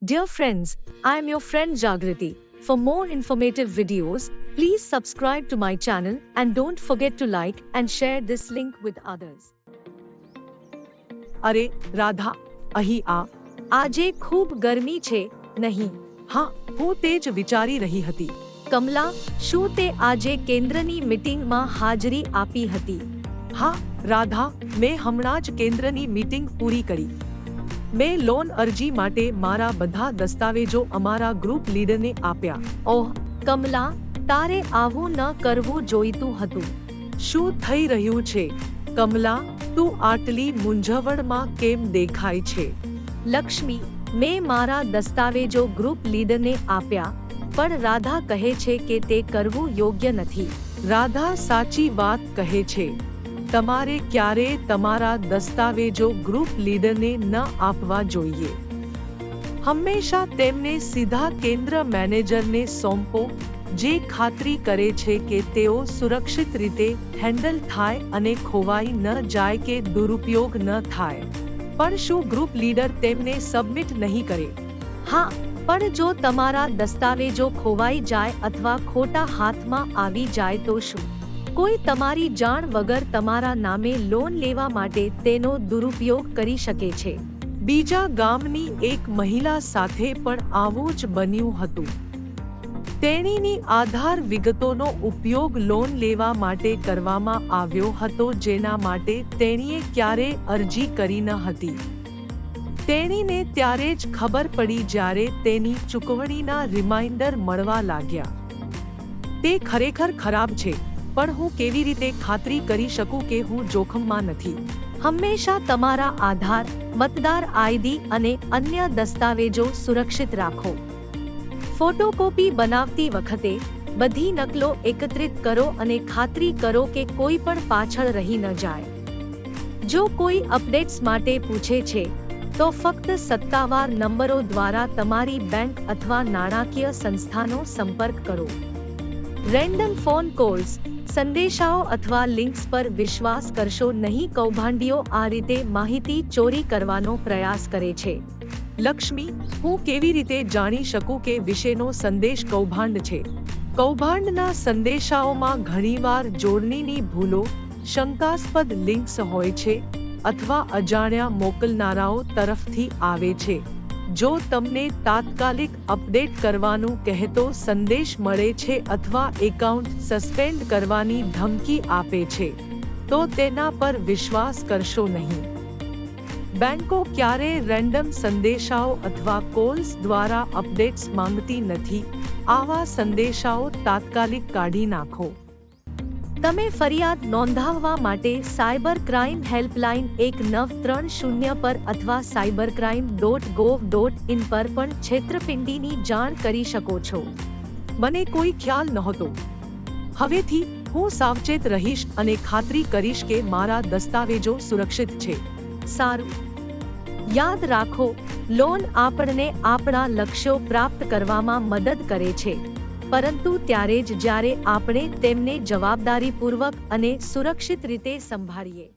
Dear friends, I am your friend Jagriti. For more informative videos, please subscribe to my channel and don't forget to like and share this link with others. અરે રાધા, અહીં આ. આજે ખૂબ ગરમી છે, નહીં? હા, હું તે જ વિચારી રહી હતી. કમલા, શું તે આજે કેન્દ્રની મીટિંગમાં હાજરી આપી હતી? હા, રાધા, મેં હમણાં જ કેન્દ્રની મીટિંગ પૂરી કરી. મેં લોન અરજી માટે મારા બધા દસ્તાવેજો અમારા ગ્રુપ લીડરને આપ્યા. ઓહ, કમલા, તારે આવું ન કરવું જોઈતું હતું. શું થઈ રહ્યું છે, કમલા? તું આટલી મૂંઝવણમાં કેમ દેખાય છે? લક્ષ્મી, મેં મારા દસ્તાવેજો ગ્રુપ લીડરને આપ્યા, પણ રાધા કહે છે કે તે કરવું યોગ્ય નથી. રાધા સાચી વાત કહે છે. તમારે ક્યારેય તમારા દસ્તાવેજો ગ્રુપ લીડરને ન આપવા જોઈએ. હંમેશા તેમને સીધા કેન્દ્ર મેનેજરને સોંપો, જે ખાતરી કરે છે કે તેઓ સુરક્ષિત રીતે હેન્ડલ થાય અને ખોવાઈ ન જાય કે દુરુપયોગ ન થાય. પણ શું ગ્રુપ લીડર તેમને સબમિટ નહીં કરે? હા, પણ જો તમારા દસ્તાવેજો ખોવાઈ જાય અથવા ખોટા હાથમાં આવી જાય તો શું? કોઈ તમારી જાણ વગર તમારા નામે લોન લેવા માટે તેનો દુરુપયોગ કરી શકે છે. બીજા ગામની એક મહિલા સાથે પણ આવું જ બન્યું હતું. તેણીની આધાર વિગતોનો ઉપયોગ લોન લેવા માટે કરવામાં આવ્યો હતો, જેના માટે તેણીએ ક્યારેય અરજી કરી ન હતી. તેણીને ત્યારે જ ખબર પડી જ્યારે તેની ચૂકવણીના રિમાઇન્ડર મળવા લાગ્યા. તે ખરેખર ખરાબ છે, પણ હું કેવી રીતે ખાતરી કરી શકું કે હું જોખમમાં નથી? હંમેશા તમારા આધાર, મતદાર આઈડી અને અન્ય દસ્તાવેજો સુરક્ષિત રાખો. ફોટોકોપી બનાવતી વખતે બધી નકલો એકત્રિત કરો અને ખાતરી કરો કે કોઈ પણ પાછળ રહી ન જાય. જો કોઈ અપડેટ્સ માટે પૂછે છે, તો ફક્ત સત્તાવાર નંબરો દ્વારા તમારી બેંક અથવા નાણાકીય સંસ્થાનો સંપર્ક કરો. રેન્ડમ ફોન કોલ્સ, સંદેશાઓ અથવા લિંક્સ પર વિશ્વાસ કરશો નહીં. કૌભાંડીઓ આ રીતે માહિતી ચોરી કરવાનો પ્રયાસ કરે છે. લક્ષ્મી, હું કેવી રીતે જાણી શકું કે વિશેનો સંદેશ કૌભાંડ છે? કૌભાંડના સંદેશાઓમાં ઘણીવાર જોડણીની ભૂલો, શંકાસ્પદ લિંક્સ હોય છે અથવા અજાણ્યા મોકલનારાઓ તરફથી આવે છે. જો તમને તાત્કાલિક અપડેટ કરવાનું કહેતો સંદેશ મળે છે અથવા એકાઉન્ટ સસ્પેન્ડ કરવાની ધમકી આપે છે, તો તેના પર વિશ્વાસ કરશો નહીં. બેંકો ક્યારેય રેન્ડમ સંદેશાઓ અથવા કોલ્સ દ્વારા અપડેટ્સ માંગતી નથી. આવા સંદેશાઓ તાત્કાલિક કાઢી નાખો. તમે ફરિયાદ નોંધાવવા માટે સાયબર ક્રાઇમ હેલ્પલાઇન 1930 પર અથવા cybercrime.gov.in પર પણ છેતરપિંડીની જાણ કરી શકો છો. મને કોઈ ખ્યાલ નહોતો. હવેથી હું સાવચેત રહીશ અને ખાતરી કરીશ કે મારા દસ્તાવેજો સુરક્ષિત છે. સારું. યાદ રાખો, લોન આપણને આપણા લક્ષ્યો પ્રાપ્ત કરવામાં મદદ કરે છે, પરંતુ ત્યારે જ જ્યારે આપણે તેમને જવાબદારીપૂર્વક અને સુરક્ષિત રીતે સંભાળીએ.